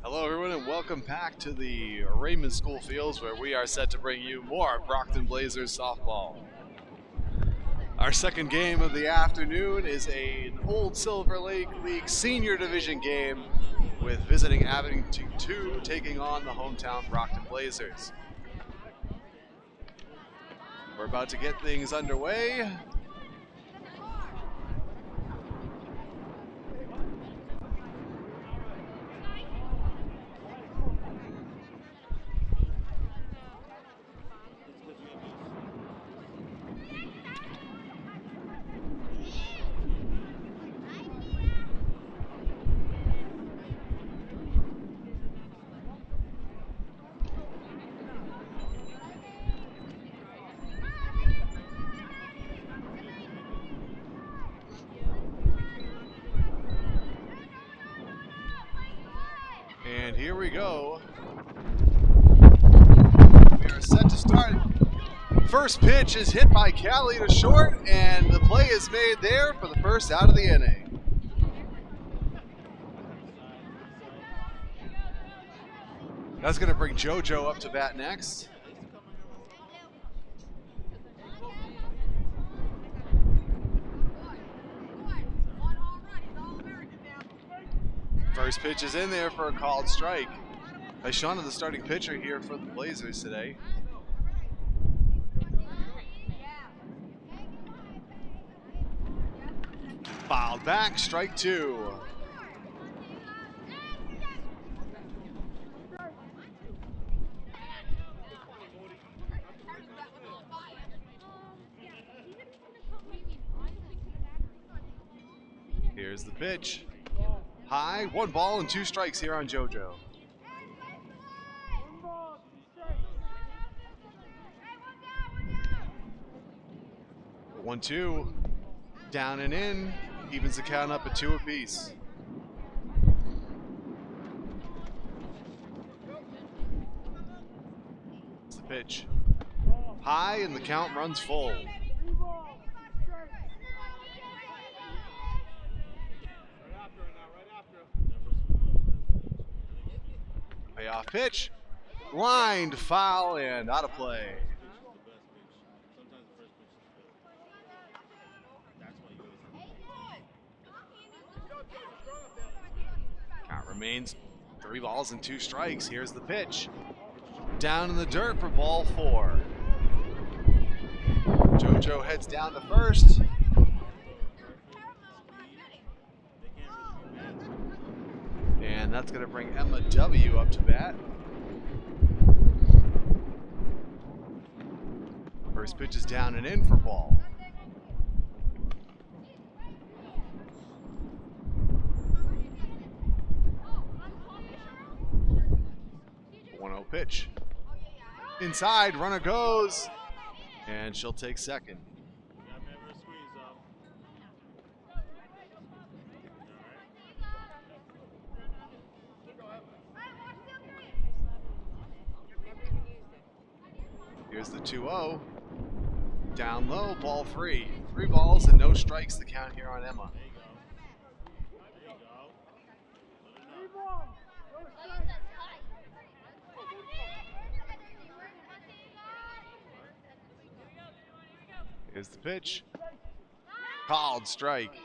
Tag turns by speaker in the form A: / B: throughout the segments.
A: Hello everyone and welcome back to the Raymond School Fields where we are set to bring you more Brockton Blazers softball. Our second game of the afternoon is an Old Silver Lake League Senior Division game with visiting Abington 2 taking on the hometown Brockton Blazers. We're about to get things underway. And here we go. We are set to start. First pitch is hit by Callie to short, and the play is made there for the first out of the inning. That's going to bring JoJo up to bat next. First pitch is in there for a called strike. Shauna, the starting pitcher here for the Blazers today. Fouled back, strike two. Here's the pitch. High, 1 ball and 2 strikes here on JoJo. One, 2, down and in, evens the count up at 2 apiece. It's the pitch. High and the count runs full. Payoff pitch, lined, foul, and out of play. Count remains 3 balls and 2 strikes. Here's the pitch. Down in the dirt for ball 4. JoJo heads down to first. And that's going to bring Emma W. up to bat. First pitch is down and in for ball. One 0 pitch. Inside, runner goes, and she'll take second. Here's the 2-0. Down low, ball 3. 3 balls and no strikes to count here on Emma. Here's the pitch. Called strike.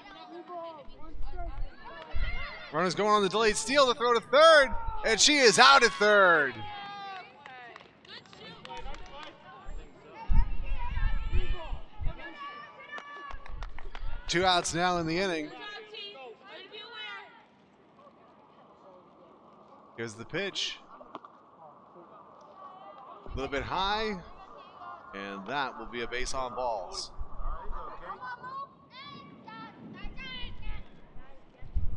A: Runner's going on the delayed steal to throw to third, and she is out at third. Two outs now in the inning. Here's the pitch. A little bit high, and that will be a base on balls.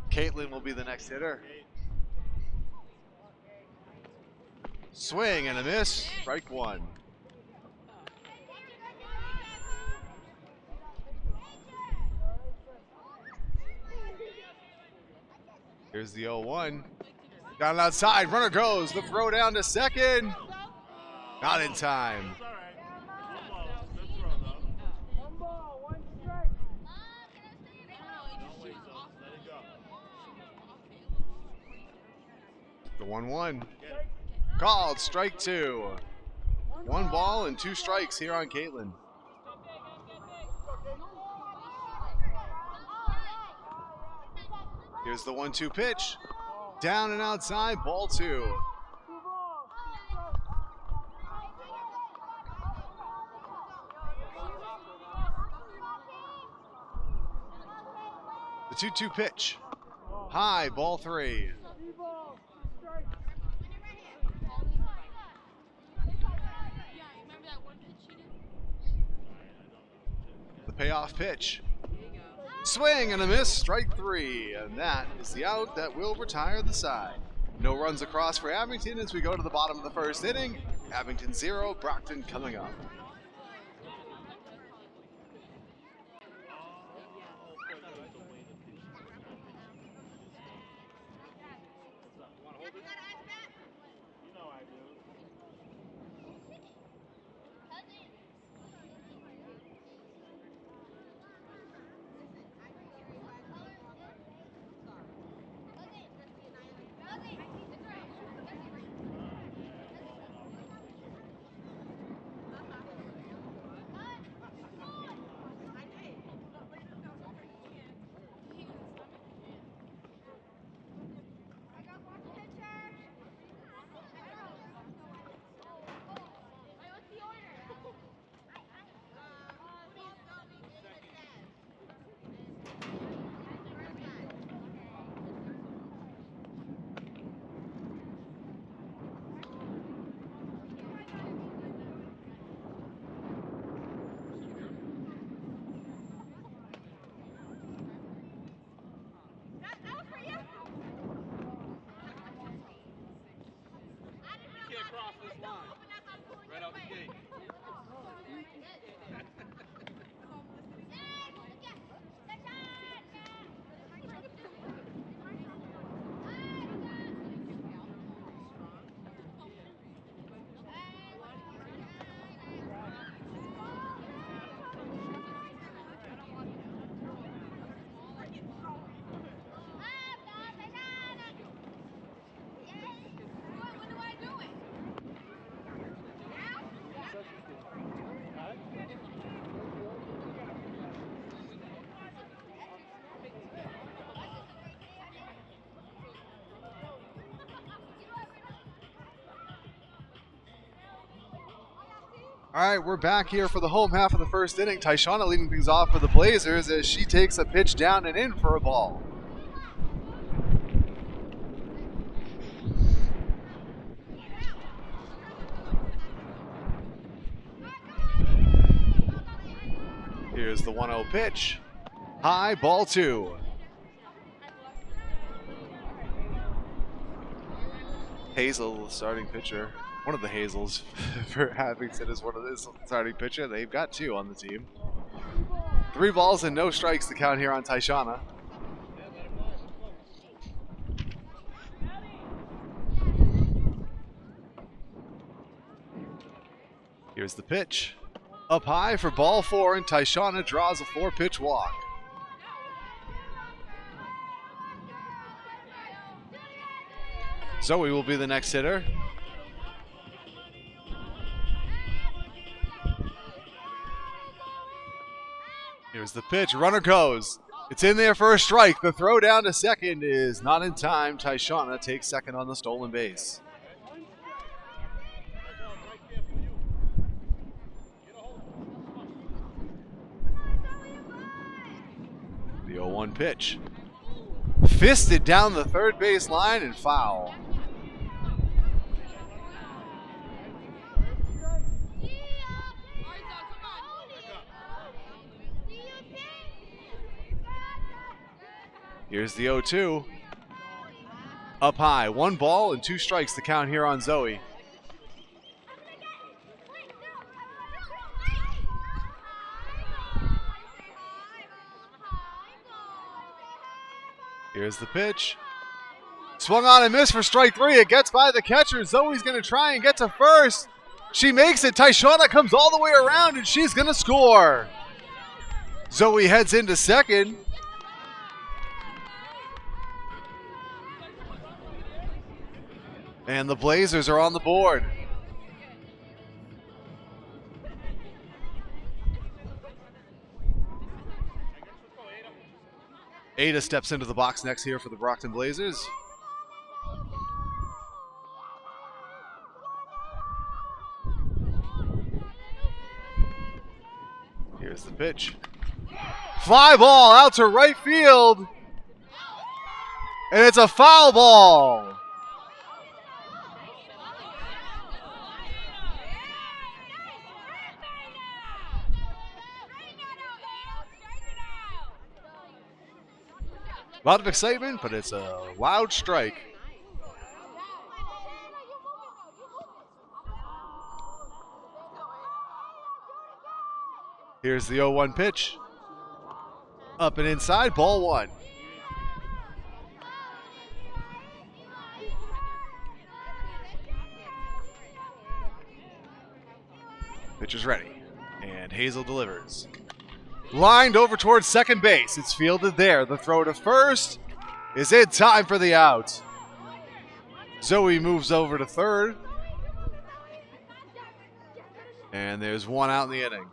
A: Caitlin will be the next hitter. Swing and a miss, strike 1. Here's the 0-1. Down outside, runner goes. The throw down to second. Not in time. The 1-1. Called strike 2. 1 ball and 2 strikes here on Caitlin. Here's the 1-2 pitch. Down and outside, ball 2. The 2-2 pitch. High, ball 3. The payoff pitch. Swing and a miss, strike 3. And that is the out that will retire the side. No runs across for Abington as we go to the bottom of the first inning. Abington 0, Brockton coming up.
B: Right out the gate.
A: All right, we're back here for the home half of the first inning. Tyshana leading things off for the Blazers as she takes a pitch down and in for a ball. Here's the 1-0 pitch. High, ball 2. Hazel, starting pitcher. One of the Hazels for Abington is one of the starting pitcher. They've got 2 on the team. 3 balls and no strikes to count here on Tyshana. Here's the pitch. Up high for ball 4, and Tyshana draws a 4-pitch walk. Zoe will be the next hitter. Here's the pitch. Runner goes. It's in there for a strike. The throw down to second is not in time. Tyshana takes second on the stolen base. The 0-1 pitch. Fisted down the third base line and foul. Here's the 0-2. Up high, 1 ball and 2 strikes to count here on Zoe. Here's the pitch. Swung on and missed for strike 3. It gets by the catcher. Zoe's going to try and get to first. She makes it. Tyshana comes all the way around and she's going to score. Zoe heads into second. And the Blazers are on the board. Ada steps into the box next here for the Brockton Blazers. Here's the pitch. Fly ball out to right field. And it's a foul ball. A lot of excitement, but it's a loud strike. Here's the 0-1 pitch. Up and inside, ball one. Pitcher's ready, and Hazel delivers. Lined over towards second base. It's fielded there. The throw to first is in time for the out. Zoe moves over to third. And there's one out in the inning.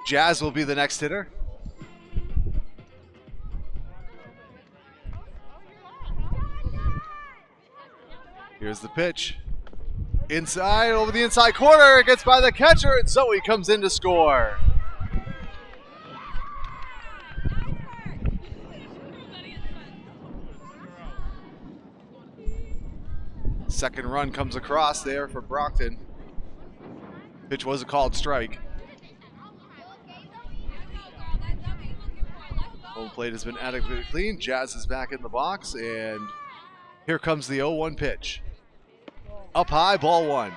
A: Jazz will be the next hitter. Here's the pitch. Inside, over the inside corner. It gets by the catcher, and Zoe comes in to score. Second run comes across there for Brockton. Pitch was a called strike. Home plate has been adequately cleaned. Jazz is back in the box, and here comes the 0-1 pitch. Up high, ball one.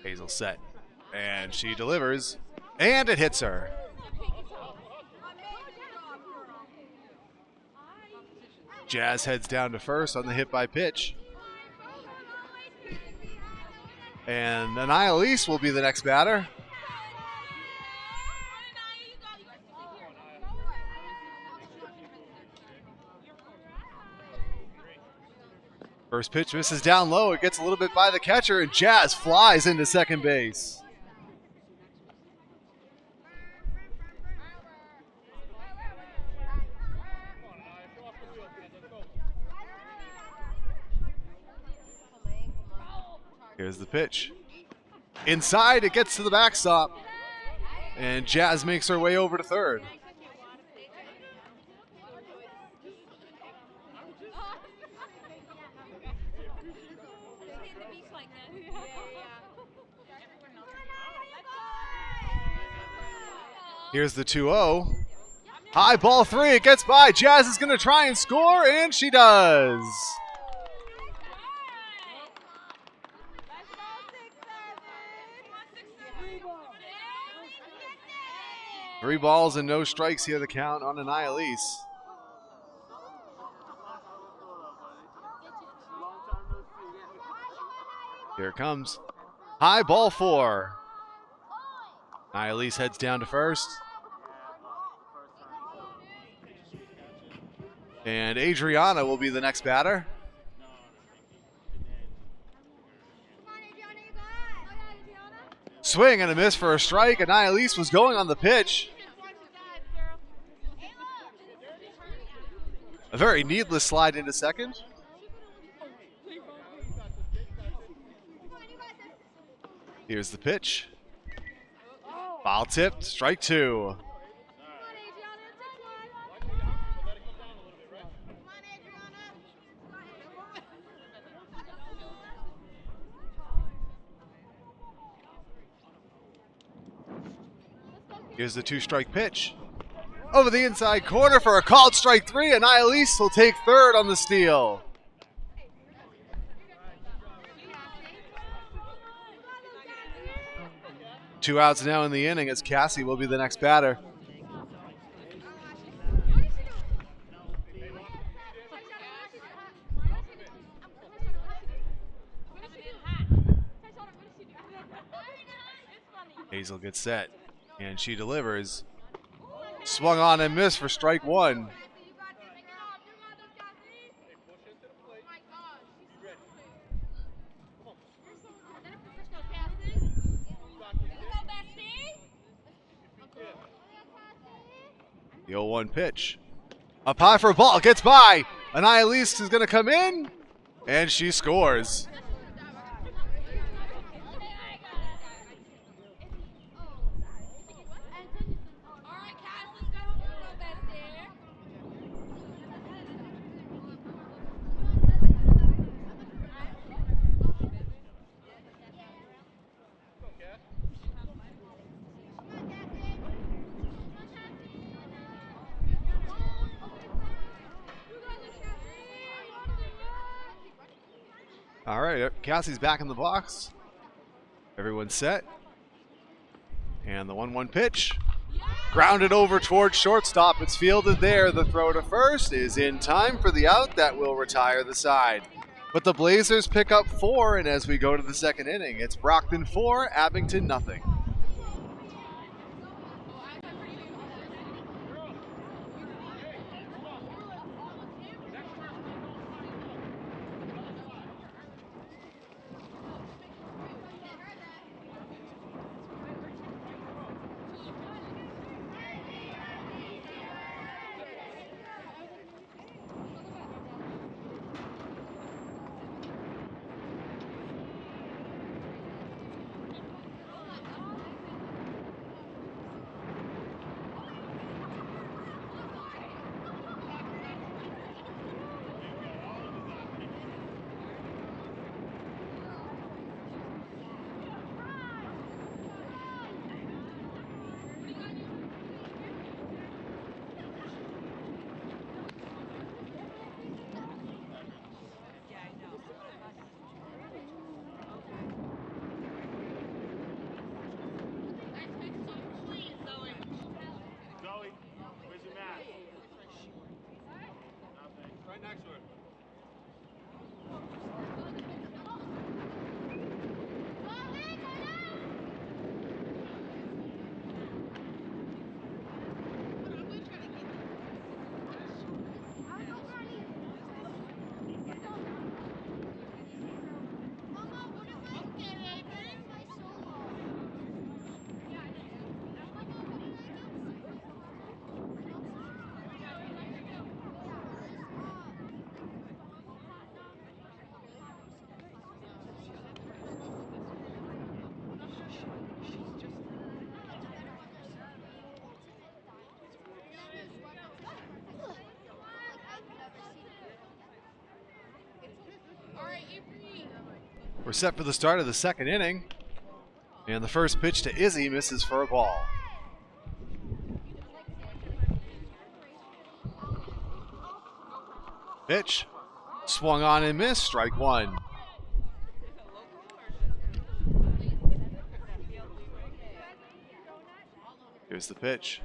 A: Hazel set, and she delivers, and it hits her. Jazz heads down to first on the hit by pitch. And Annalise will be the next batter. First pitch misses down low. It gets a little bit by the catcher, and Jazz flies into second base. Here's the pitch. Inside, it gets to the backstop. And Jazz makes her way over to third. Here's the 2-0. High ball three, it gets by. Jazz is going to try and score, and she does. Three balls and no strikes here, the count on Annalise. Here it comes. High ball four. Annalise heads down to first. And Adriana will be the next batter. Swing and a miss for a strike. Annalise was going on the pitch. A very needless slide into second. Here's the pitch. Foul tipped, strike two. Here's the two-strike pitch. Over the inside corner for a called strike three, and Annalise will take third on the steal. Two outs now in the inning as Cassie will be the next batter. Hazel gets set, and she delivers. Swung on and missed for strike one. The 0-1 pitch. Up high for a ball, gets by. Annalise is going to come in, and she scores. All right, Cassie's back in the box. Everyone's set. And the 1-1 pitch. Grounded over towards shortstop. It's fielded there. The throw to first is in time for the out. That will retire the side. But the Blazers pick up 4, and as we go to the second inning, it's Brockton 4, Abington nothing. We're set for the start of the second inning. And the first pitch to Izzy misses for a ball. Pitch. Swung on and missed. Strike one. Here's the pitch.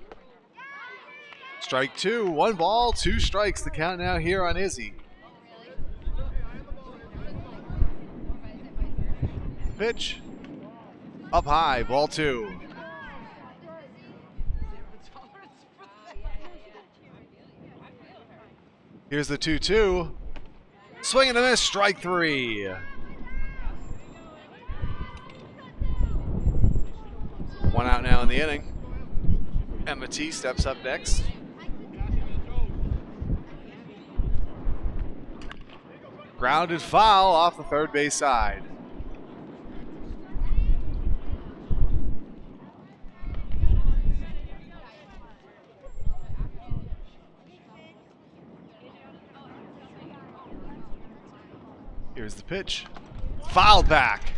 A: Strike two. 1 ball, 2 strikes. The count now here on Izzy. Pitch. Up high. Ball 2. Here's the 2-2. Swing and a miss. Strike 3. One out now in the inning. Emma T steps up next. Grounded foul off the third base side. Here's the pitch. Fouled back.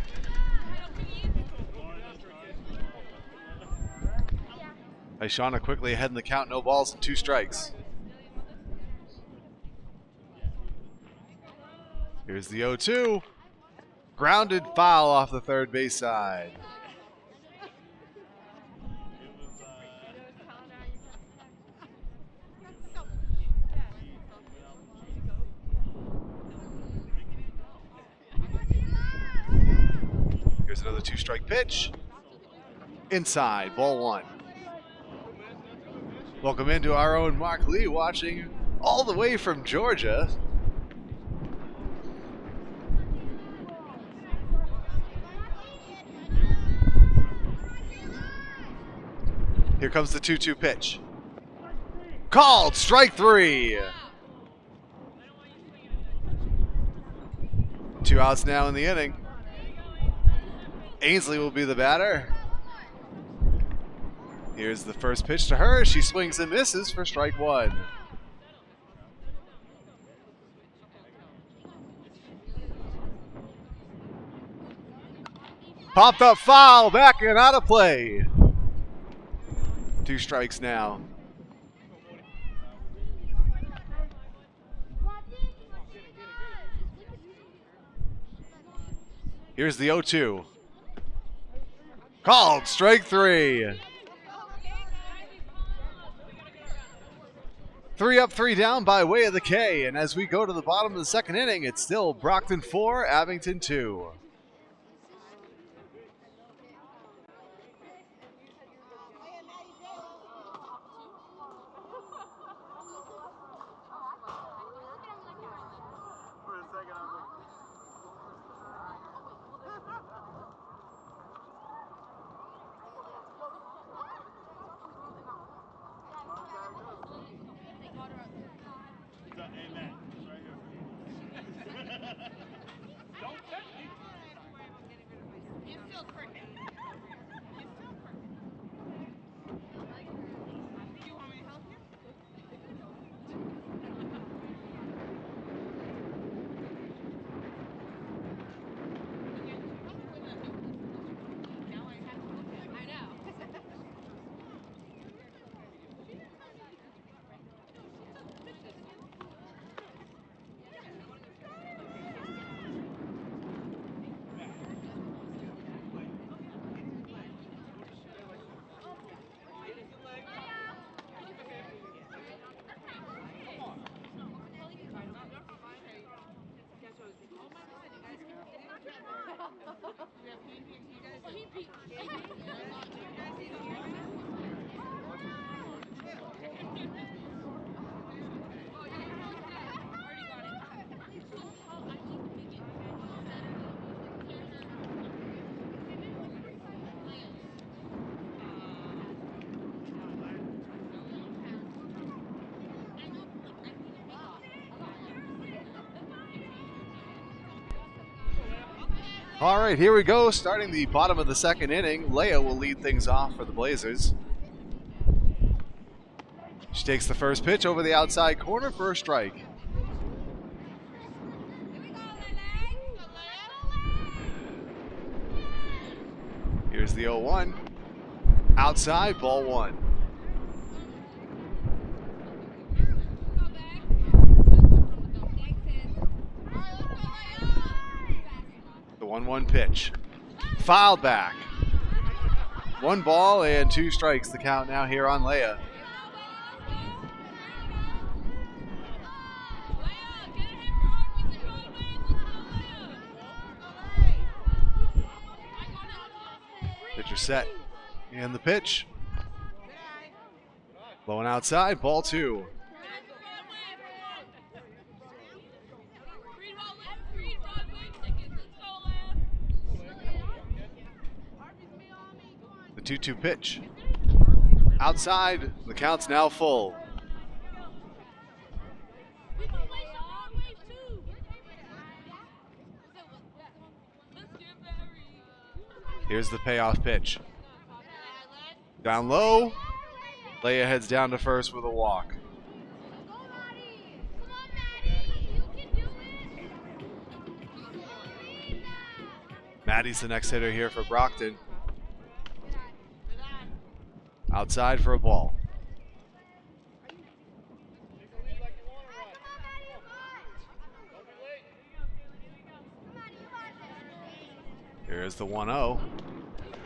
A: Aishana quickly ahead in the count. No balls and 2 strikes. Here's the 0-2. Grounded foul off the third base side. Here's another 2-strike pitch. Inside, ball one. Welcome into our own Mark Lee, watching all the way from Georgia. Here comes the 2-2 pitch. Called, strike three. 2 outs now in the inning. Ainsley will be the batter. Here's the first pitch to her. She swings and misses for strike one. Popped up foul, back and out of play. 2 strikes now. Here's the 0-2. Called, strike three. 3 up, 3 down by way of the K. And as we go to the bottom of the second inning, it's still Brockton 4, Abington 2. All right, here we go. Starting the bottom of the second inning, Leia will lead things off for the Blazers. She takes the first pitch over the outside corner for a strike. Here's the 0-1. Outside, ball one. The 1-1 pitch. Fouled back. 1 ball and 2 strikes, the count now here on Leia. Pitcher set. And the pitch. Blowing outside, ball 2. The 2-2 pitch. Outside, the count's now full. Here's the payoff pitch. Down low. Leia heads down to first with a walk. Maddie's the next hitter here for Brockton. Outside for a ball. Here's the 1-0.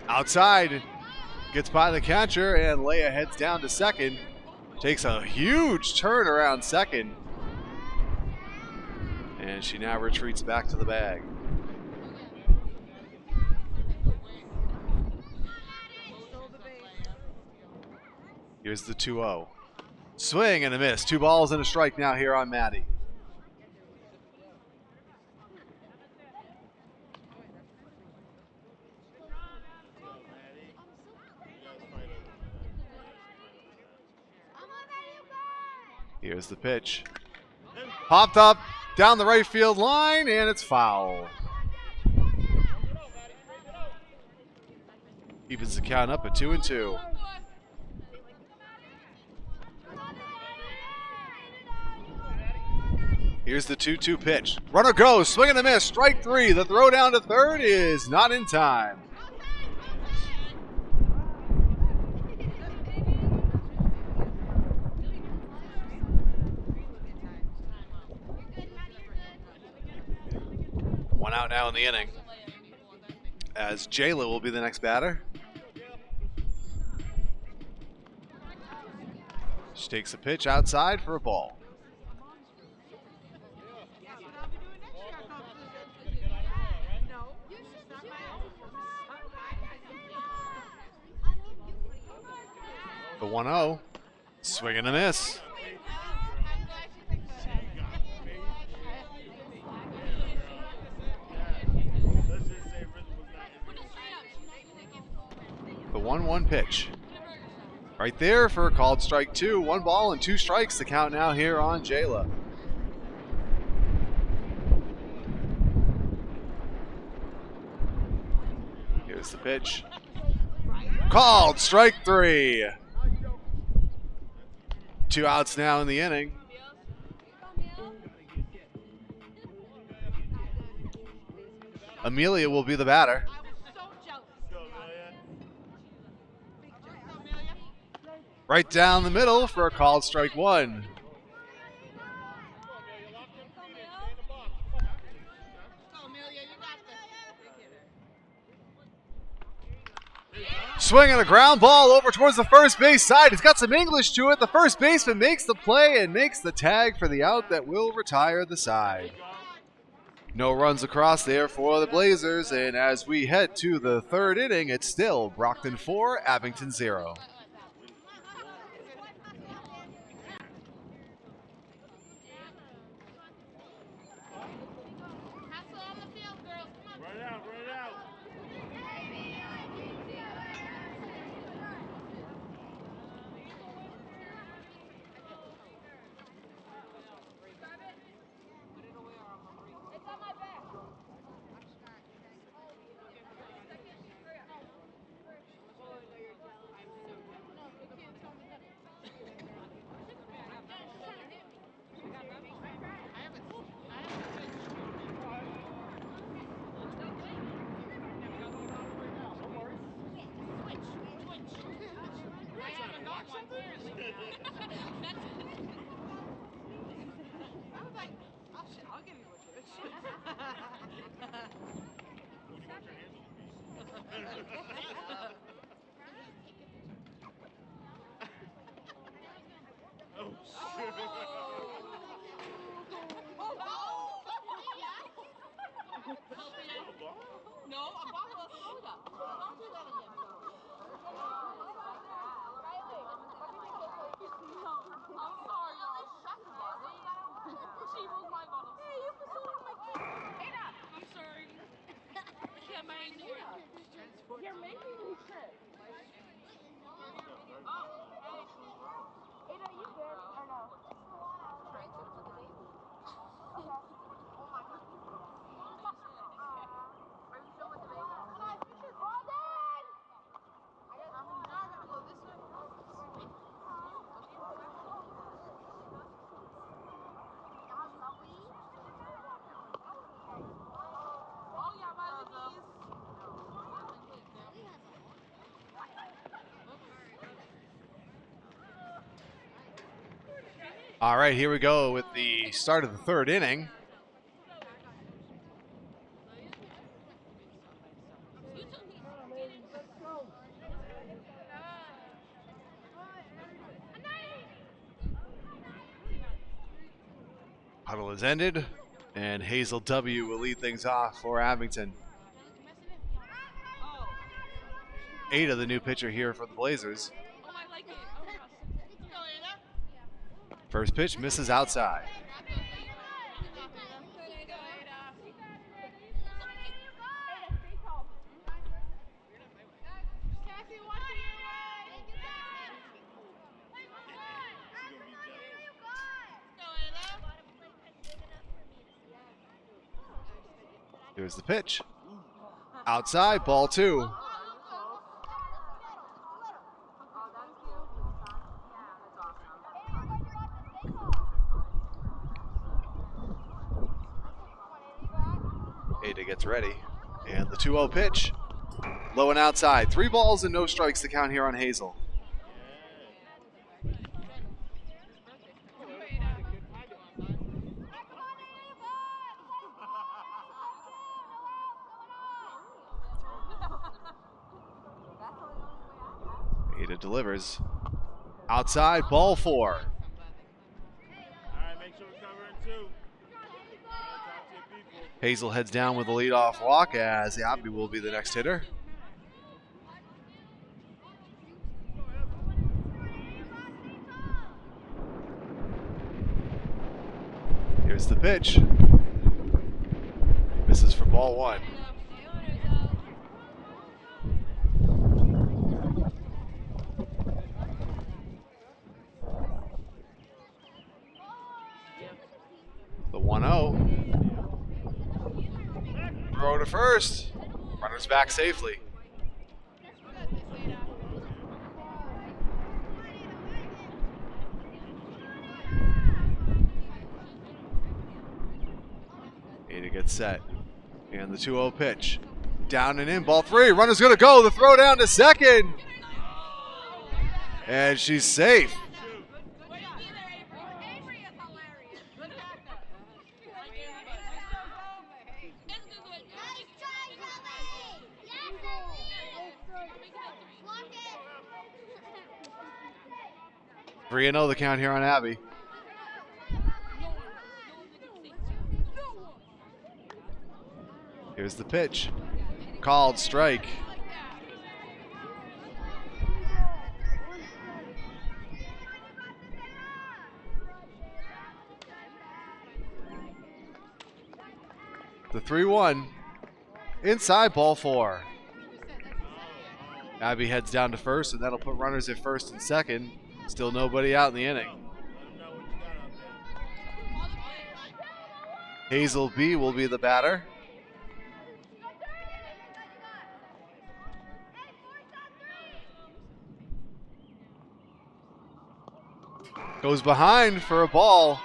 A: Outside. Gets by the catcher, and Leia heads down to second. Takes a huge turn around second. And she now retreats back to the bag. Here's the 2-0. Swing and a miss. 2 balls and a strike now here on Maddie. Here's the pitch. Popped up down the right field line, and it's foul. Evens the count up at 2-2. Here's the 2-2 pitch. Runner goes, swing and a miss, strike 3. The throw down to third is not in time. One out now in the inning, as Jayla will be the next batter. She takes a pitch outside for a ball. The 1-0, swing and a miss. The 1-1 pitch. Right there for a called strike 2. 1 ball and 2 strikes. The count now here on Jayla. Here's the pitch. Called strike 3. 2 outs now in the inning. Amelia will be the batter. Right down the middle for a called strike 1. Swinging a ground ball over towards the first base side. It's got some English to it. The first baseman makes the play and makes the tag for the out that will retire the side. No runs across there for the Blazers, and as we head to the 3rd inning, it's still Brockton 4, Abington 0. All right, here we go with the start of the 3rd inning. Huddle has ended, and Hazel W. will lead things off for Abington. 8 of the new pitcher here for the Blazers. First pitch misses outside. Here's the pitch. Outside, ball 2. Ada gets ready. And the 2-0 pitch. Low and outside. 3 balls and no strikes to count here on Hazel. Ada delivers. Outside, ball 4. Hazel heads down with a leadoff walk as Abby will be the next hitter. Here's the pitch. Misses for ball 1. The 1-0. Throw to first. Runners back safely. Ada gets set. And the 2-0 pitch. Down and in, ball 3. Runner's going to go. The throw down to second. And she's safe. Three 3-0 the count here on Abby. Here's the pitch. Called strike. The 3-1. Inside, ball 4. Abby heads down to first, and that'll put runners at first and second. Still nobody out in the inning. Hazel B will be the batter. Goes behind for a ball.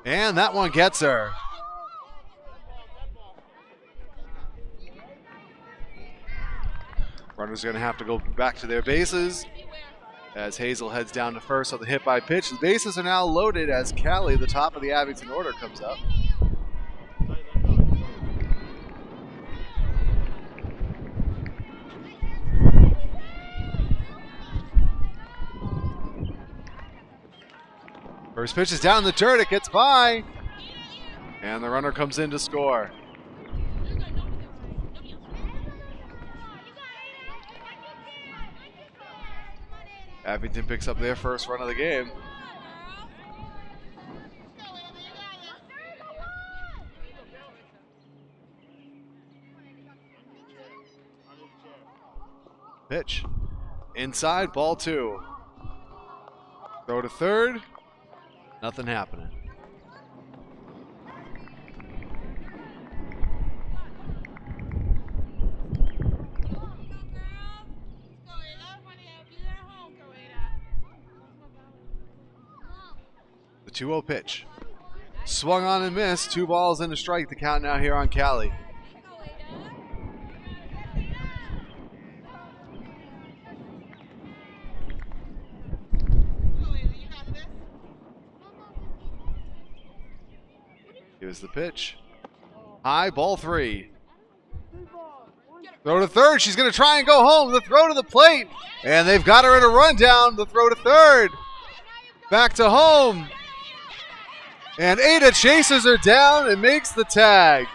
A: And that one gets her. Runners are going to have to go back to their bases as Hazel heads down to first on the hit by pitch. The bases are now loaded as Callie, the top of the Abington order, comes up. First pitch is down the dirt, it gets by. And the runner comes in to score. Abington picks up their first run of the game. Pitch. Inside, ball 2. Throw to third. Nothing happening. The 2-0 pitch. Swung on and missed. 2 balls and a strike. The count now here on Callie. Here's the pitch. High, ball 3. Throw to third. She's going to try and go home. The throw to the plate. And they've got her in a rundown. The throw to third. Back to home. And Ada chases her down and makes the tag.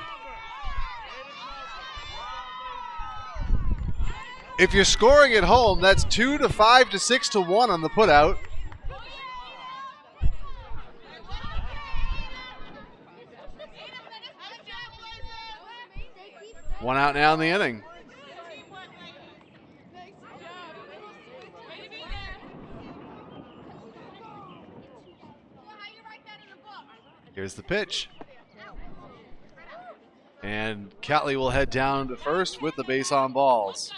A: If you're scoring at home, that's 2 to 5 to 6 to 1 on the putout. One out now in the inning. Here's the pitch. And Catley will head down to first with the base on balls.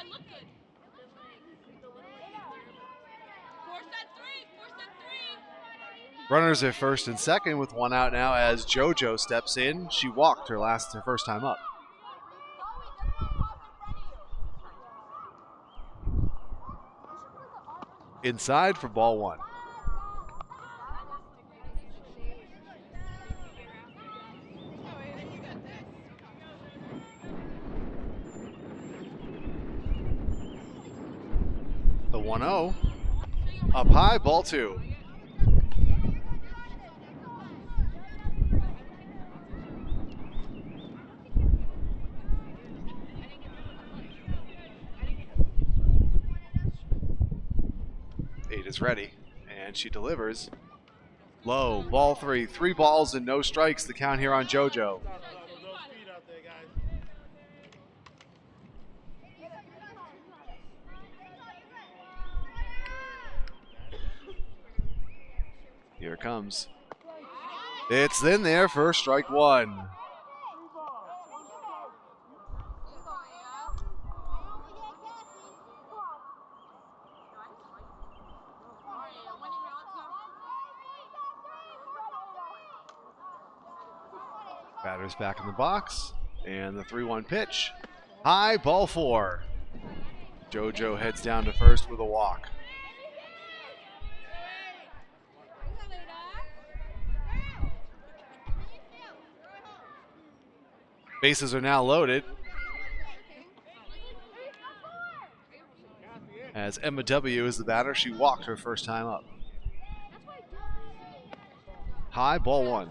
A: Runners at first and second with one out now as JoJo steps in. She walked her first time up. Inside for ball one. The 1-0. Up high, ball two. Is ready, and she delivers. Low, ball three. 3 balls and no strikes. The count here on JoJo. Here it comes. It's in there for strike one. Batter's back in the box, and the 3-1 pitch. High, ball four. JoJo heads down to first with a walk. Bases are now loaded, as Emma W. is the batter. She walked her first time up. High, ball one.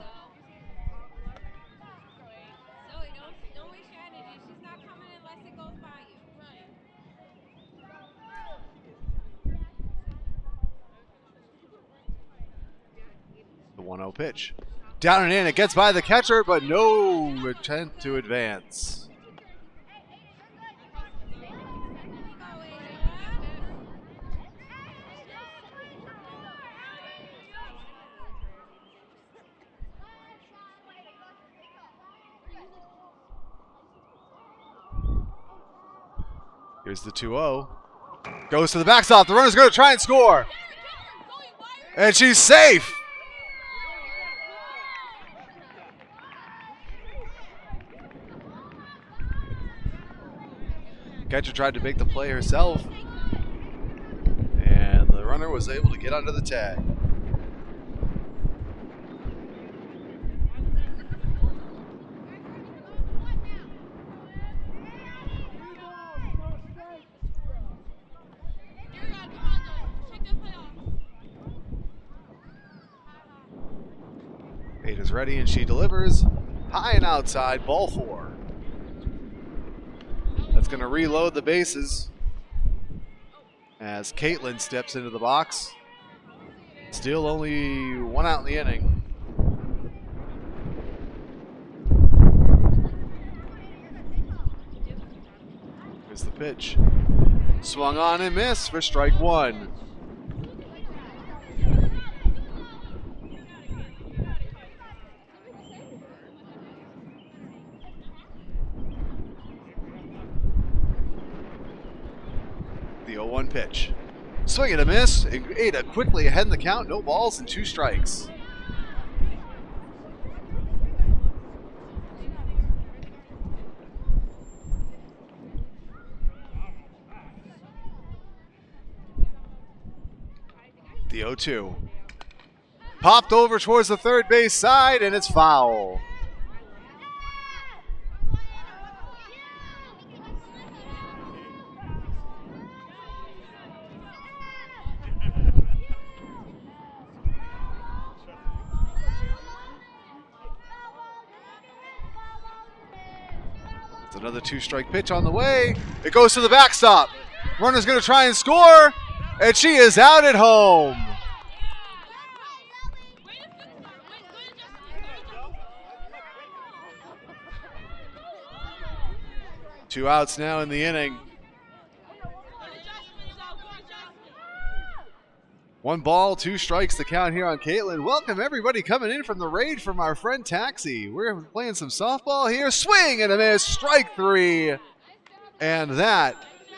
A: The 1-0 pitch. Down and in, it gets by the catcher, but no attempt to advance. Here's the 2-0. Goes to the backstop. The runner's going to try and score. And she's safe. Catcher tried to make the play herself, and the runner was able to get under the tag. Ada's ready, and she delivers high and outside, ball four. That's going to reload the bases as Caitlin steps into the box. Still only one out in the inning. Here's the pitch. Swung on and missed for strike one. The 0-1 pitch. Swing and a miss. Ada quickly ahead in the count. No balls and 2 strikes. The 0-2. Popped over towards the third base side, and it's foul. Another 2-strike pitch on the way. It goes to the backstop. Runner's going to try and score, and she is out at home. Two outs now in the inning. 1 ball, 2 strikes, the count here on Caitlin. Welcome everybody coming in from the raid from our friend Taxi. We're playing some softball here. Swing and a miss, strike 3. And that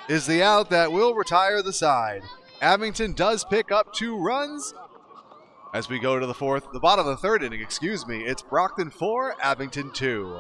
A: is the out that will retire the side. Abington does pick up 2 runs. As we go to the bottom of the 3rd inning, excuse me. It's Brockton 4, Abington 2.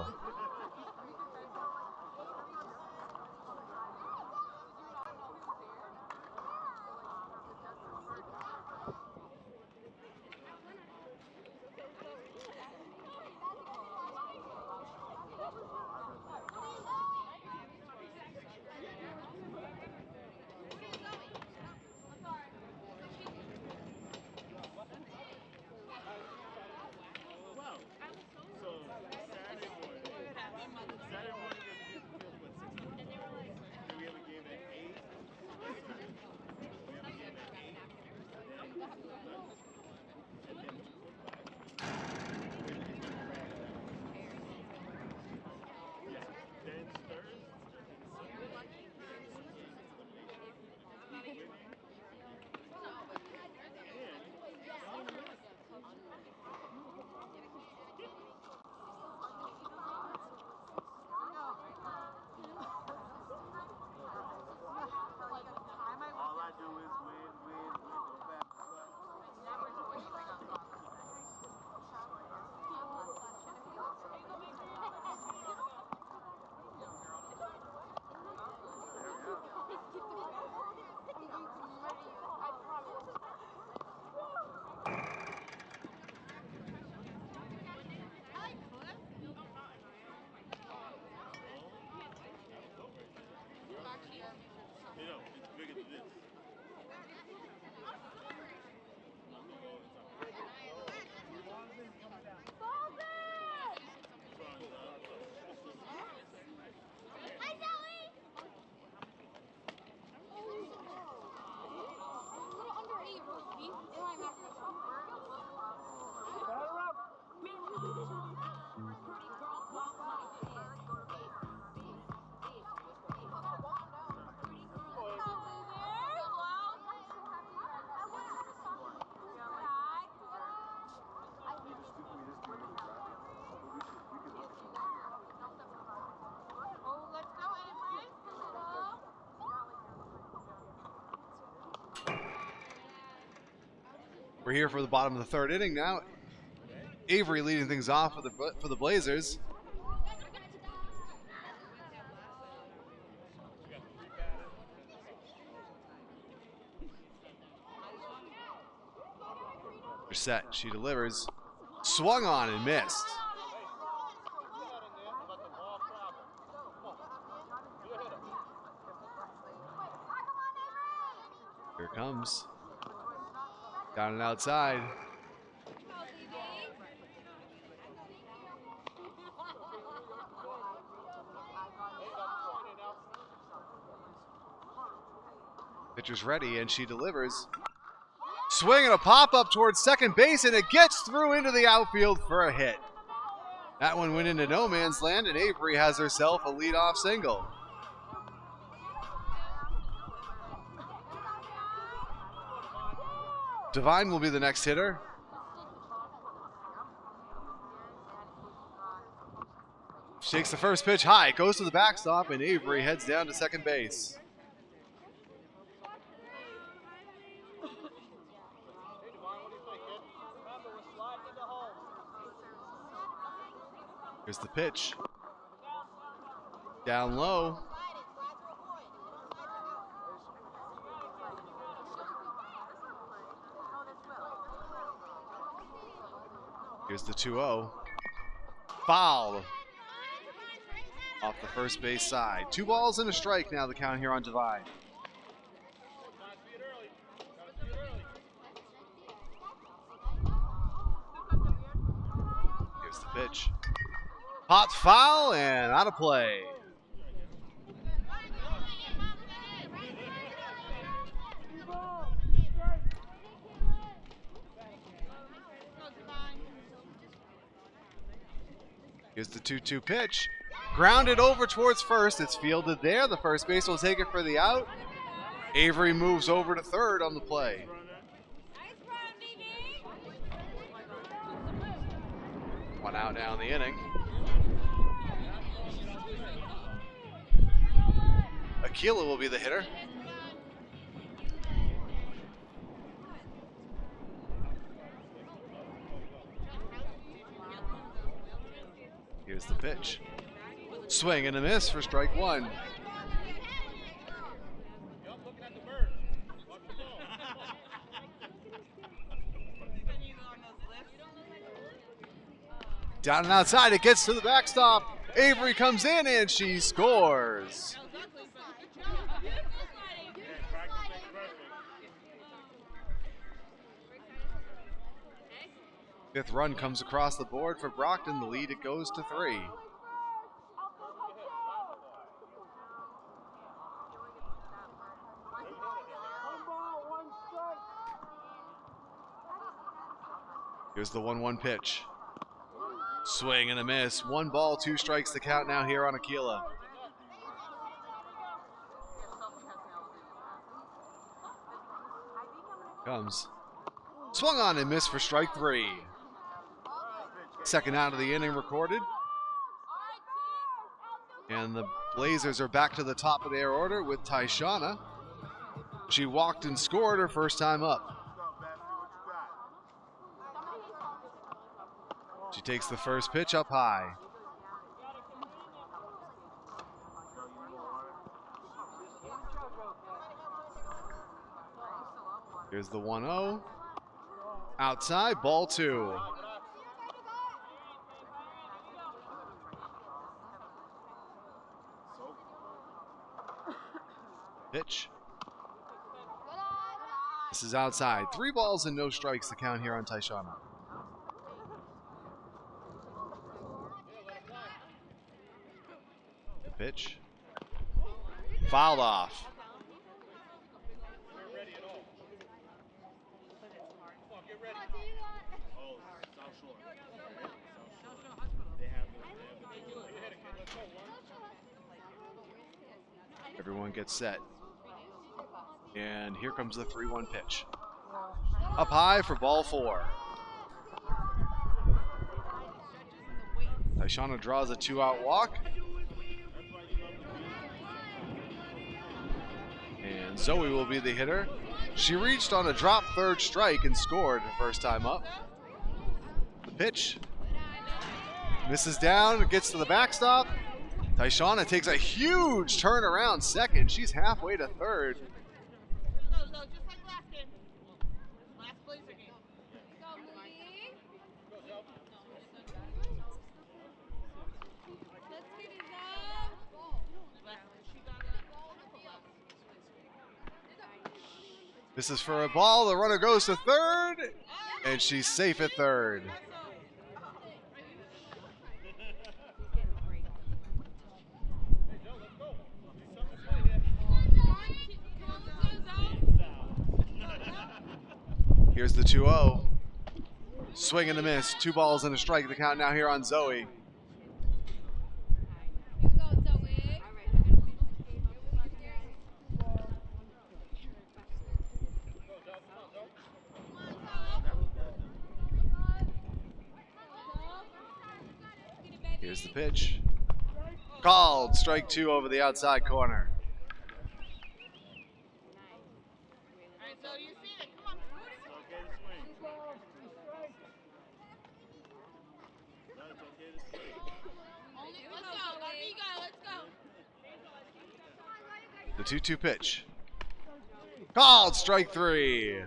A: We're here for the bottom of the 3rd inning now. Avery leading things off for the Blazers. They're set. She delivers. Swung on and missed. Here it comes. Down and outside. Pitcher's ready, and she delivers. Swing and a pop-up towards second base, and it gets through into the outfield for a hit. That one went into no man's land, and Avery has herself a leadoff single. Devine will be the next hitter. Shakes the first pitch high, goes to the backstop, and Avery heads down to second base. Here's the pitch. Down low. Here's the 2-0. Foul. Off the first base side. 2 balls and a strike now, the count here on Divine. Here's the pitch. Popped foul and out of play. Here's the 2-2 pitch. Grounded over towards first. It's fielded there. The first base will take it for the out. Avery moves over to third on the play. One out now in the inning. Aquila will be the hitter. Here's the pitch. Swing and a miss for strike one. Down and outside, it gets to the backstop. Avery comes in and she scores. Fifth run comes across the board for Brockton. The lead, it goes to 3. Here's the 1-1 pitch. Swing and a miss. 1 ball, 2 strikes to count now here on Aquila. Comes. Swung on and missed for strike 3. Second out of the inning recorded. And the Blazers are back to the top of their order with Tyshana. She walked and scored her first time up. She takes the first pitch up high. Here's the 1-0. Outside, ball 2. Pitch. This is outside. 3 balls and no strikes to count here on Tyshana. The pitch. Fouled off. Everyone gets set. And here comes the 3-1 pitch. Up high for ball 4. Tyshana draws a 2-out walk. And Zoe will be the hitter. She reached on a drop third strike and scored her first time up. The pitch. Misses down, gets to the backstop. Tyshana takes a huge turn around second. She's halfway to third. This is for a ball. The runner goes to third, and she's safe at third. Here's the 2-0. Swing and a miss. 2 balls and a strike to count now here on Zoe. Here's the pitch. Called. Strike 2 over the outside corner. The 2-2 pitch. Called. Strike 3.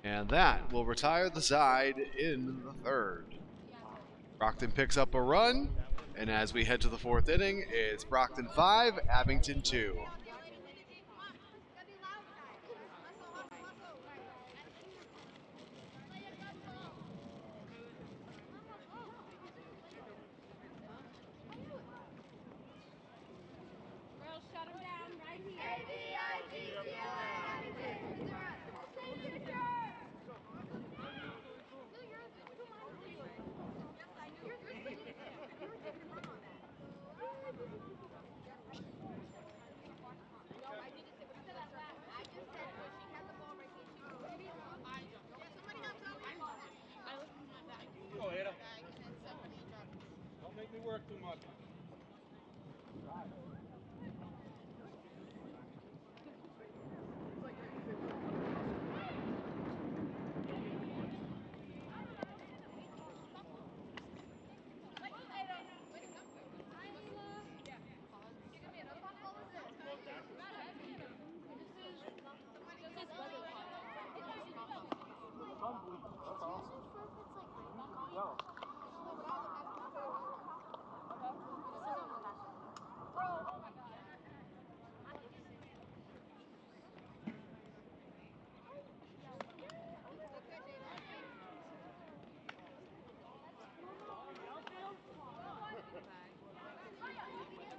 A: And that will retire the side in the third. Brockton picks up a run, and as we head to the 4th inning, it's Brockton 5, Abington 2.
B: work too much.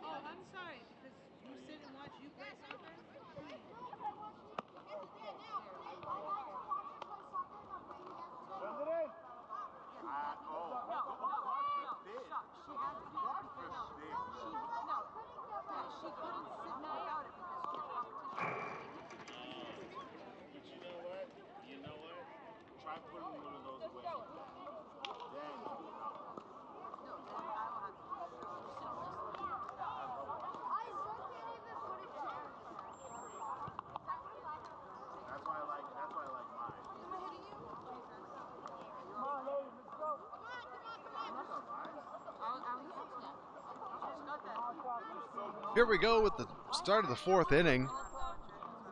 C: Oh, I'm sorry, because you sit and watch you play soccer? She couldn't sit without it because she had competition.
D: You know what? Try putting one of those away. Then that's why I like mine. Come on, ladies, let's go. I'm not gonna lie.
A: Here we go with the start of the fourth inning.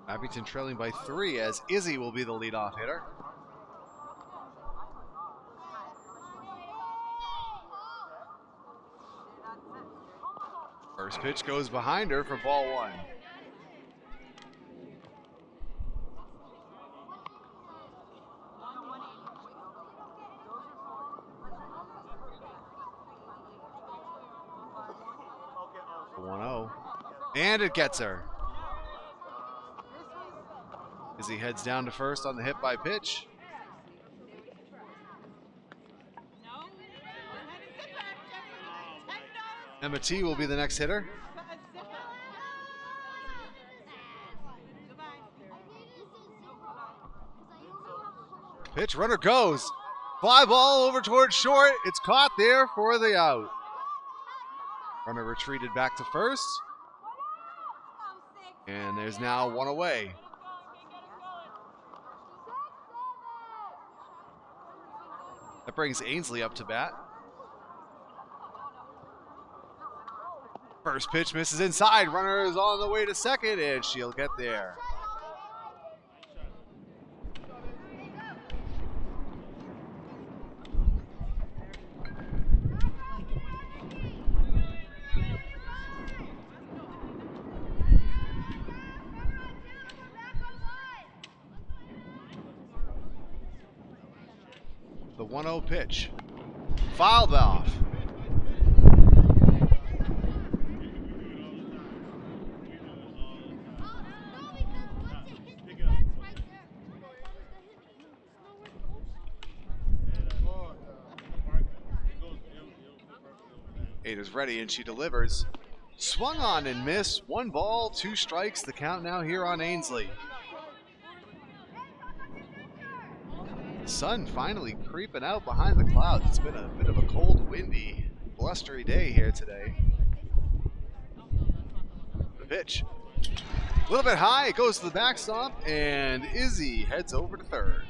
A: Abington trailing by 3 as Izzy will be the leadoff hitter. First pitch goes behind her for ball 1. The 1-0. And it gets her. Izzy heads down to first on the hit by pitch. Emma T will be the next hitter. Pitch, runner goes. Fly ball over towards short. It's caught there for the out. Runner retreated back to first. And there's now one away. That brings Ainsley up to bat. First pitch misses inside. Runner is on the way to second, and she'll get there. The 1-0 pitch. Fouled off. Ada's ready and she delivers. Swung on and missed. 1 ball, 2 strikes. The count now here on Ainsley. The sun finally creeping out behind the clouds. It's been a bit of a cold, windy, blustery day here today. The pitch. A little bit high. It goes to the backstop, and Izzy heads over to third.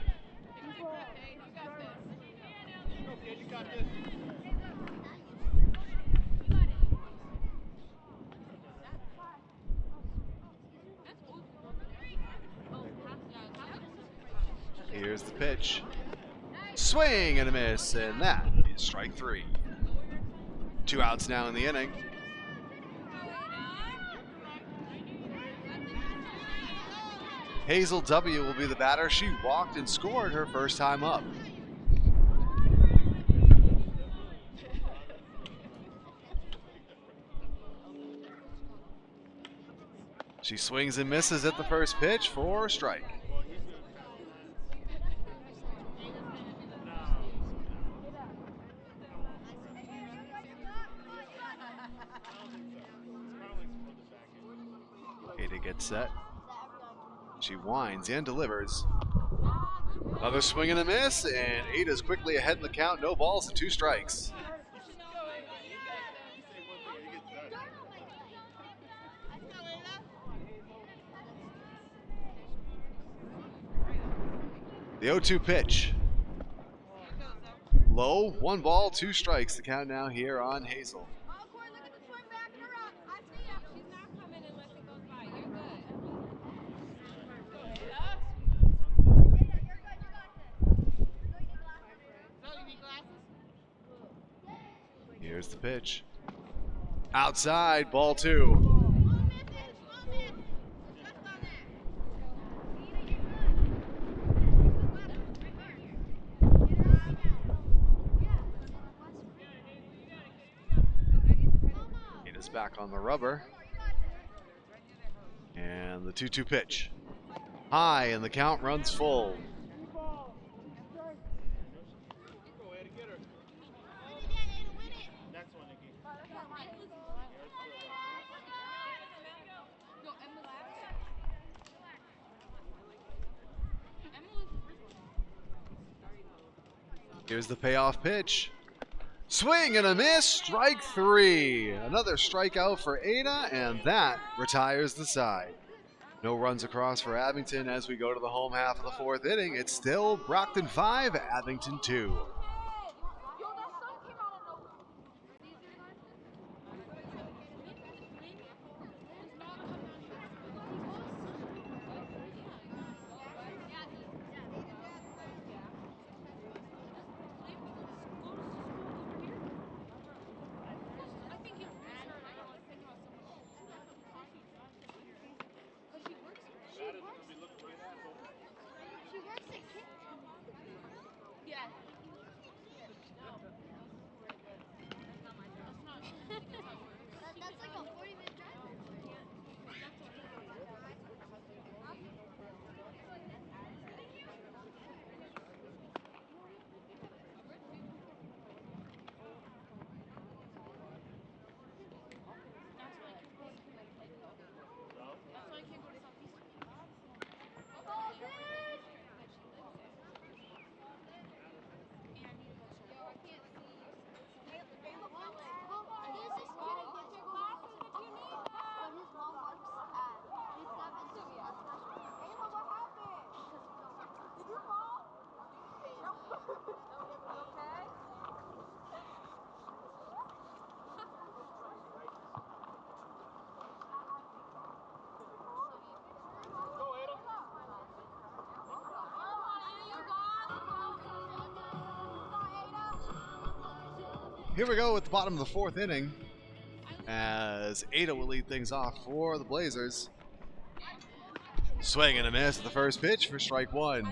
A: Here's the pitch. Swing and a miss, and that is strike 3. 2 outs now in the inning. Hazel W. will be the batter. She walked and scored her first time up. She swings and misses at the first pitch for a strike. Ada gets set. She winds and delivers. Another swing and a miss, and Ada's quickly ahead in the count. No balls and 2 strikes. The 0-2 pitch. Low, 1 ball, 2 strikes. The count now here on Hazel.
E: She's not coming unless it goes by. You're good.
A: Here's the pitch. Outside, ball 2. Ada's back on the rubber. And the 2-2 pitch. High, and the count runs full. Here's the payoff pitch. Swing and a miss, strike 3. Another strikeout for Ada, and that retires the side. No runs across for Abington as we go to the home half of the 4th inning. It's still Brockton 5, Abington 2. Here we go at the bottom of the 4th inning as Ada will lead things off for the Blazers. Swing and a miss at the first pitch for strike 1.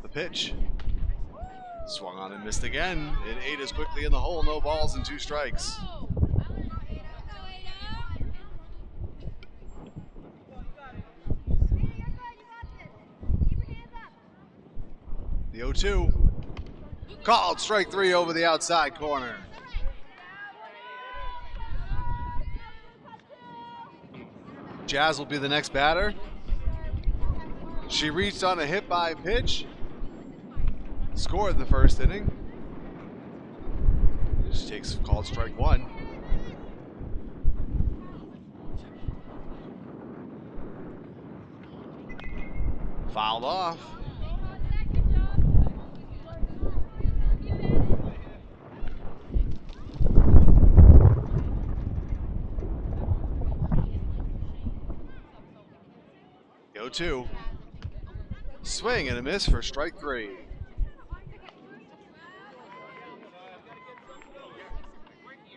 A: The pitch. Swung on and missed again. And Ada's quickly in the hole. No balls and 2 strikes. The 0-2. Called strike 3 over the outside corner. Jazz will be the next batter. She reached on a hit by pitch. Scored in the 1st inning. She takes called strike 1. Fouled off. The 0-2. Swing and a miss for strike 3.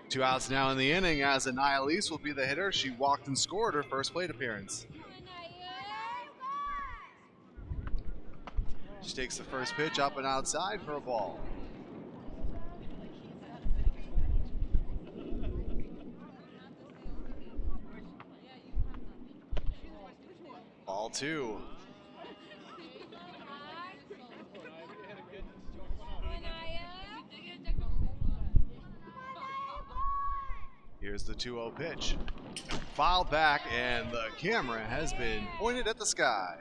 A: Two outs now in the inning as Annalise will be the hitter. She walked and scored her first plate appearance. She takes the first pitch up and outside for a ball. Ball 2. Here's the 2-0 pitch. Fouled back, and the camera has been pointed at the sky.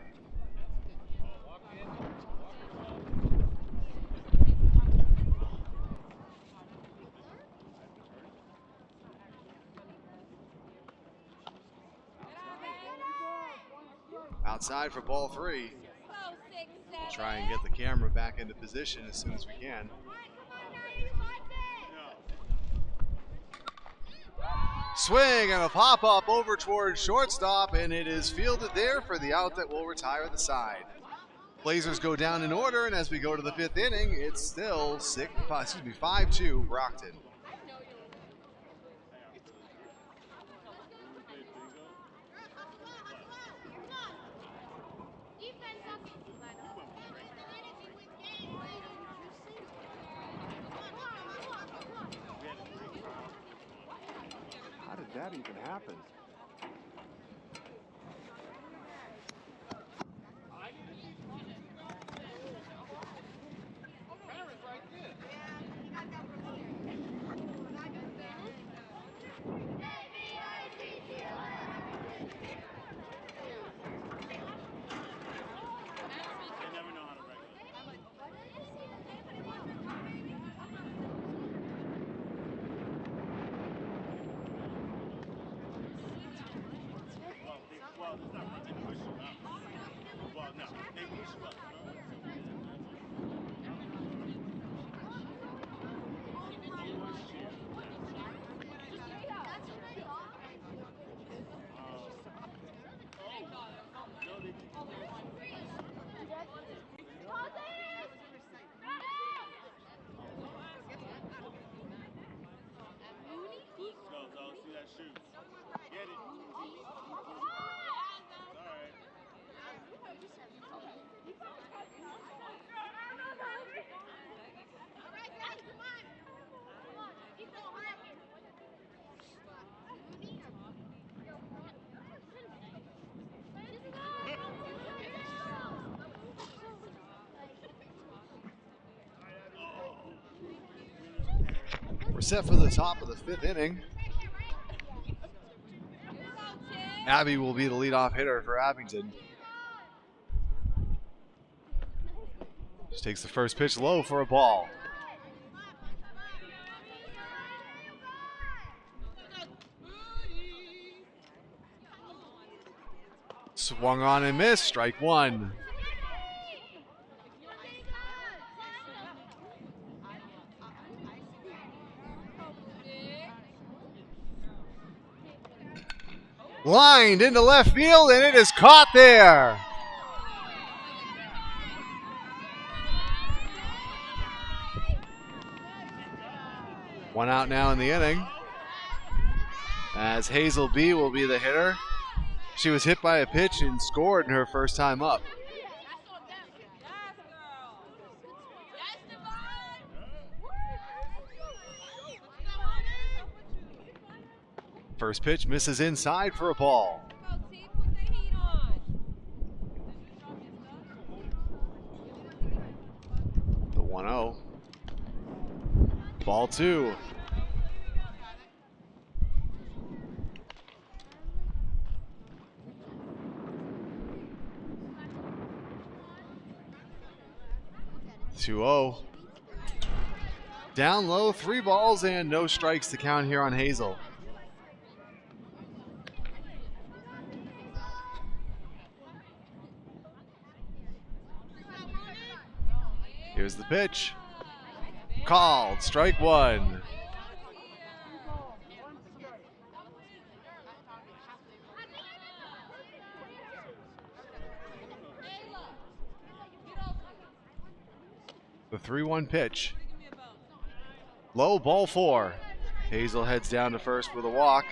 A: Outside for ball 3.
E: Go 6, 7.
A: We'll try and get the camera back into position as soon as we can. Swing and a pop-up over towards shortstop, and it is fielded there for the out that will retire the side. Blazers go down in order, and as we go to the 5th inning, it's still 5-2 Brockton.
F: How did that even happen?
A: We're set for the top of the 5th inning. Abby will be the leadoff hitter for Abington. Just takes the first pitch low for a ball. Swung on and missed, strike 1. Lined into left field, and it is caught there. One out now in the inning, as Hazel B will be the hitter. She was hit by a pitch and scored in her first time up. First pitch misses inside for a ball. The 1-0. Ball 2. Down low, 3 balls and no strikes to count here on Hazel. Here's the pitch. Called, strike 1. The 3-1 pitch. Low, ball 4. Hazel heads down to first with a walk.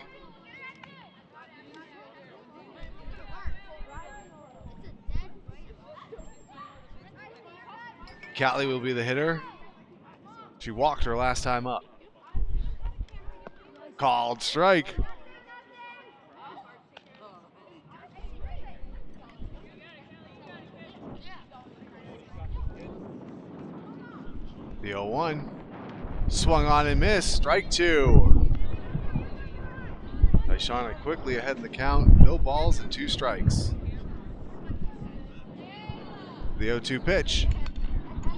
A: Catley will be the hitter. She walked her last time up. Called strike. The 0-1. Swung on and missed. Strike 2. Tyshauna quickly ahead in the count. No balls and 2 strikes. The 0-2 pitch.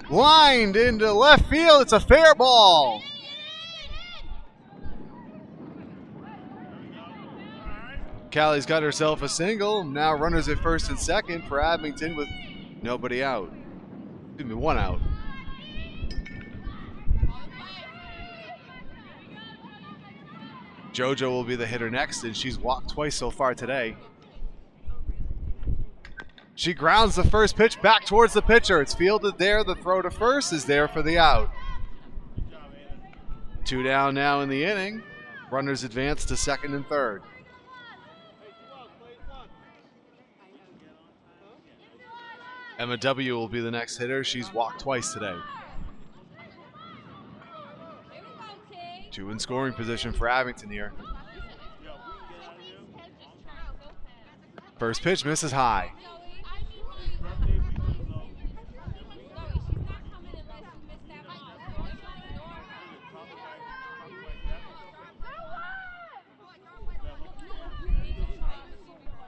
A: Lined into left field. It's a fair ball. Callie's got herself a single. Now runners at first and second for Abington with nobody out. Excuse me, one out. JoJo will be the hitter next, and she's walked twice so far today. She grounds the first pitch back towards the pitcher. It's fielded there. The throw to first is there for the out. 2 down now in the inning. Runners advance to second and third. Emma W. will be the next hitter. She's walked twice today. 2 in scoring position for Abington here. First pitch misses high.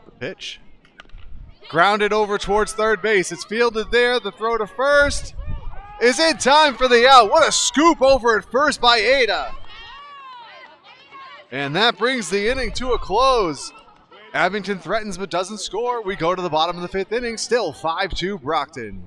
A: The pitch. Grounded over towards third base. It's fielded there. The throw to first is in time for the out. What a scoop over at first by Ada. And that brings the inning to a close. Abington threatens but doesn't score. We go to the bottom of the 5th inning. Still 5-2 Brockton.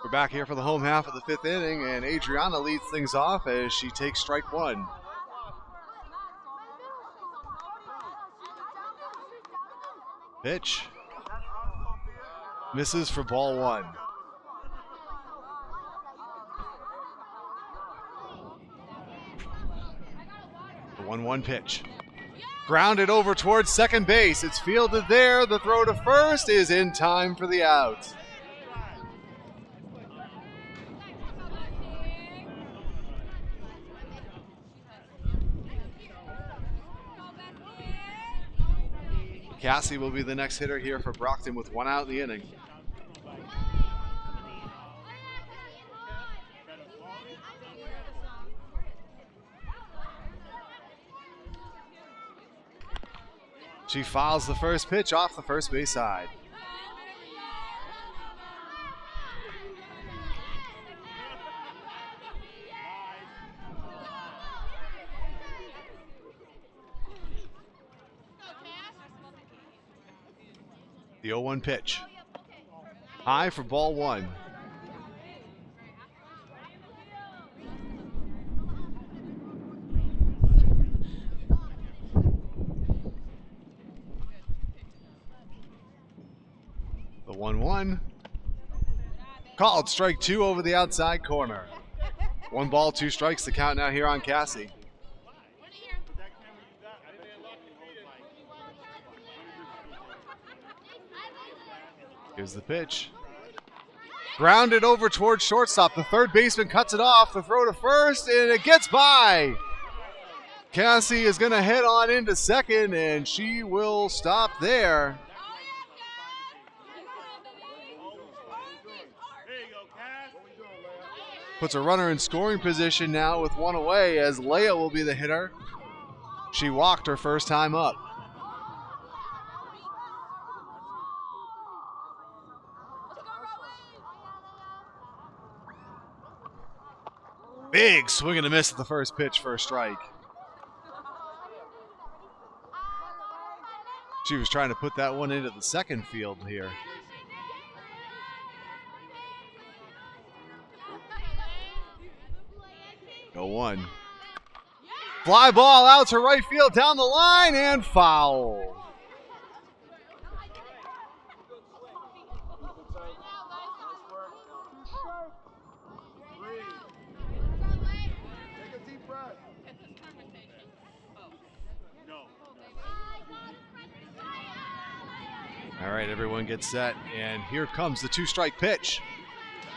A: We're back here for the home half of the 5th inning, and Adriana leads things off as she takes strike one. Pitch. Misses for ball one. The 1-1 pitch. Grounded over towards second base. It's fielded there. The throw to first is in time for the out. Cassie will be the next hitter here for Brockton with 1 out in the inning. She fouls the first pitch off the first base side. The 0-1 pitch. High for ball one. The 1-1. Called strike 2 over the outside corner. 1 ball, 2 strikes, the count now here on Cassie. Here's the pitch. Grounded over towards shortstop. The third baseman cuts it off. The throw to first, and it gets by. Cassie is going to head on into second, and she will stop there. Puts a runner in scoring position now with one away, as Leia will be the hitter. She walked her first time up. Big swing and a miss at the first pitch for a strike. She was trying to put that one into the second field here. Go one. Fly ball out to right field down the line and foul. All right, everyone gets set, and here comes the two-strike pitch.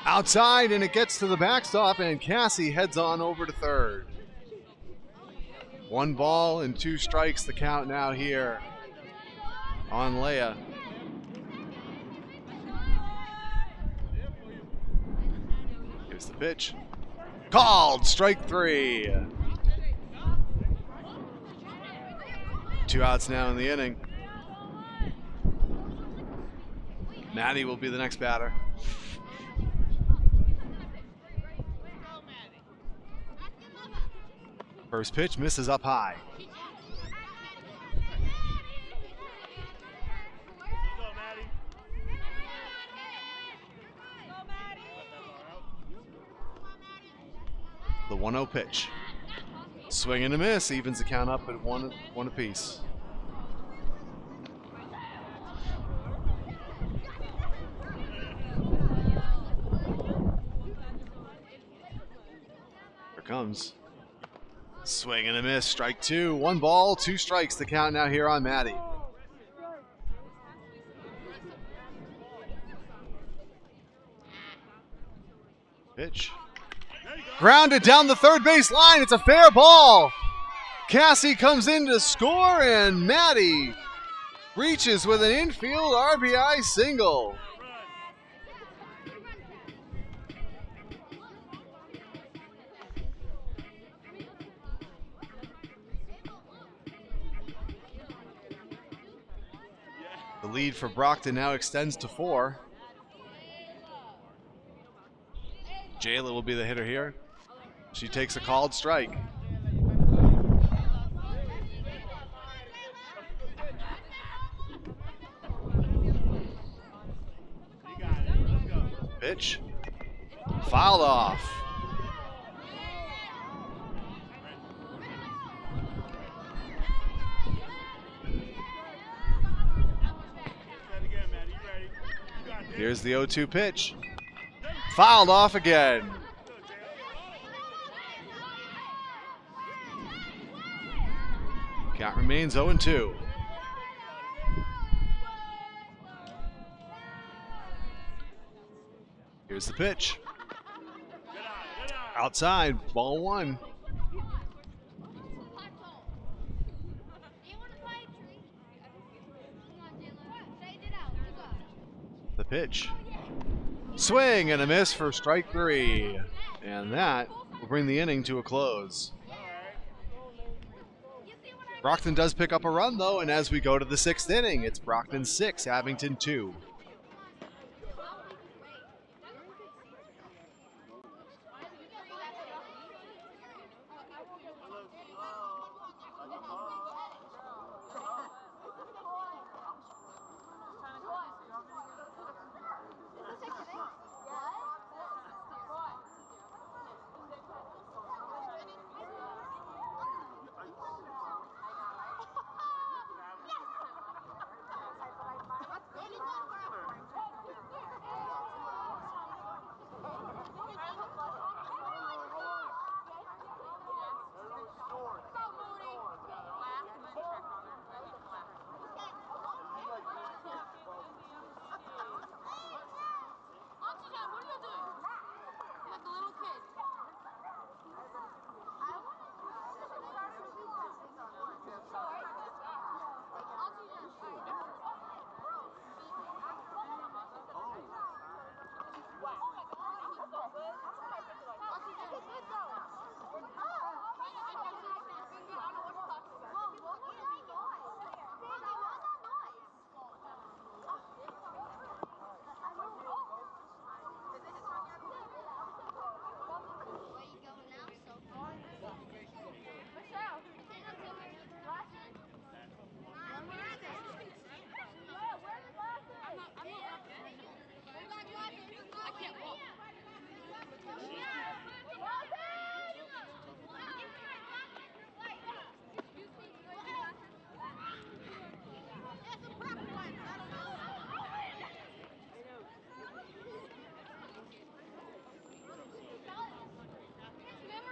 A: Outside, and it gets to the backstop, and Cassie heads on over to third. 1 ball and 2 strikes, the count now here on Leia. Here's the pitch. Called, strike 3. 2 outs now in the inning. Maddie will be the next batter. First pitch misses up high. The 1-0 pitch. Swing and a miss, evens the count up at one apiece. Here comes. Swing and a miss, strike 2. 1 ball, 2 strikes, the count now here on Maddie. Pitch. Grounded down the third base line. It's a fair ball. Cassie comes in to score, and Maddie reaches with an infield RBI single. The lead for Brockton now extends to 4. Jayla will be the hitter here. She takes a called strike. Pitch. Fouled off. Here's the 0-2 pitch. Fouled off again. Count remains 0-2. Here's the pitch. Outside, ball 1. The pitch. Swing and a miss for strike 3. And that will bring the inning to a close. Brockton does pick up a run, though, and as we go to the 6th inning, it's Brockton 6, Abington 2.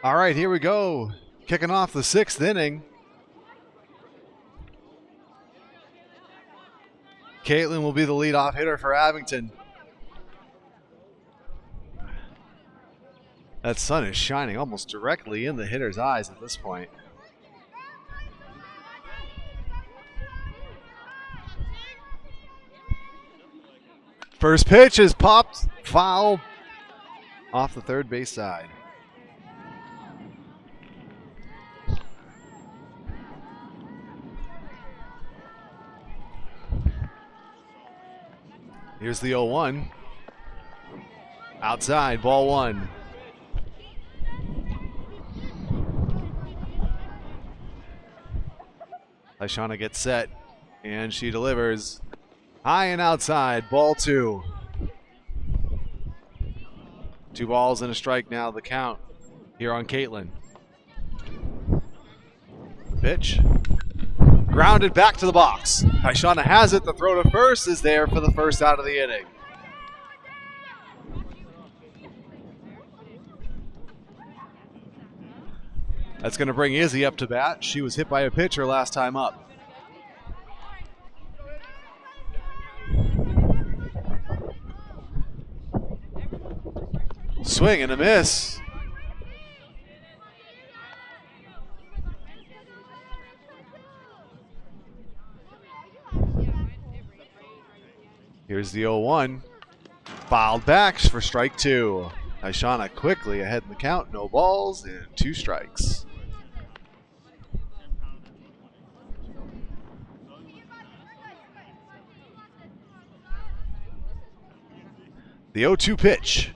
A: All right, here we go. Kicking off the 6th inning. Caitlin will be the leadoff hitter for Abington. That sun is shining almost directly in the hitter's eyes at this point. First pitch is popped, foul off the third base side. Here's the 0-1. Outside, ball 1. Taishana gets set, and she delivers. High and outside, ball 2. 2 balls and a strike now, the count here on Caitlin. Pitch. Grounded back to the box. Taishana has it. The throw to first is there for the first out of the inning. That's going to bring Izzy up to bat. She was hit by a pitcher last time up. Swing and a miss. Here's the 0-1. Fouled back for strike 2. Taishana quickly ahead in the count. No balls and 2 strikes. The 0-2 pitch.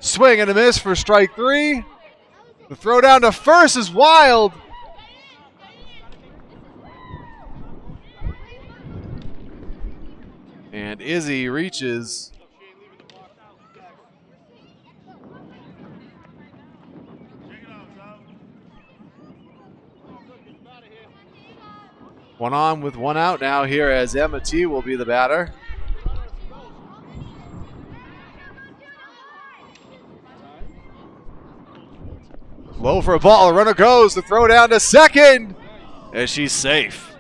A: Swing and a miss for strike 3. The throw down to first is wild. And Izzy reaches. One on with 1 out now here as Emma T will be the batter. Low for a ball. The runner goes. The throw down to second. And she's safe.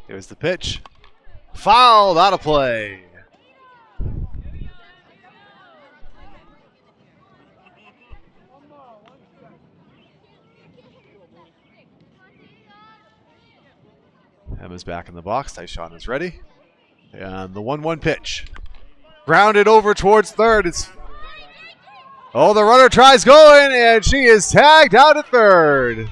A: Here's the pitch. Fouled out of play. Emma's back in the box. Taishana's ready. And the 1-1 pitch. Grounded over towards third. Oh, the runner tries going, and she is tagged out at third.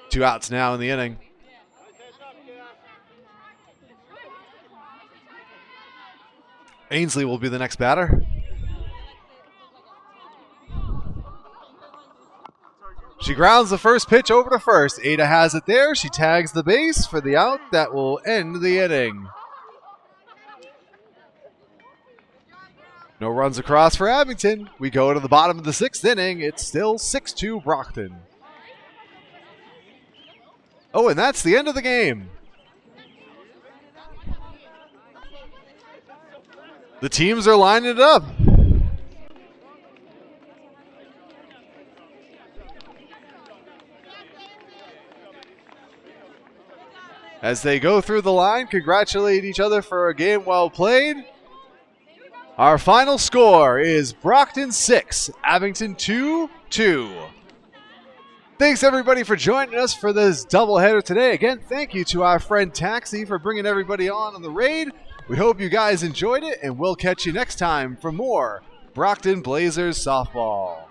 A: 2 outs now in the inning. Ainsley will be the next batter. She grounds the first pitch over to first. Ada has it there. She tags the base for the out. That will end the inning. No runs across for Abington. We go to the bottom of the 6th inning. It's still 6-2 Brockton. Oh, and that's the end of the game. The teams are lining it up. As they go through the line, congratulate each other for a game well played. Our final score is Brockton 6, Abington 2-2. Thanks everybody for joining us for this doubleheader today. Again, thank you to our friend Taxi for bringing everybody on the raid. We hope you guys enjoyed it, and we'll catch you next time for more Brockton Blazers softball.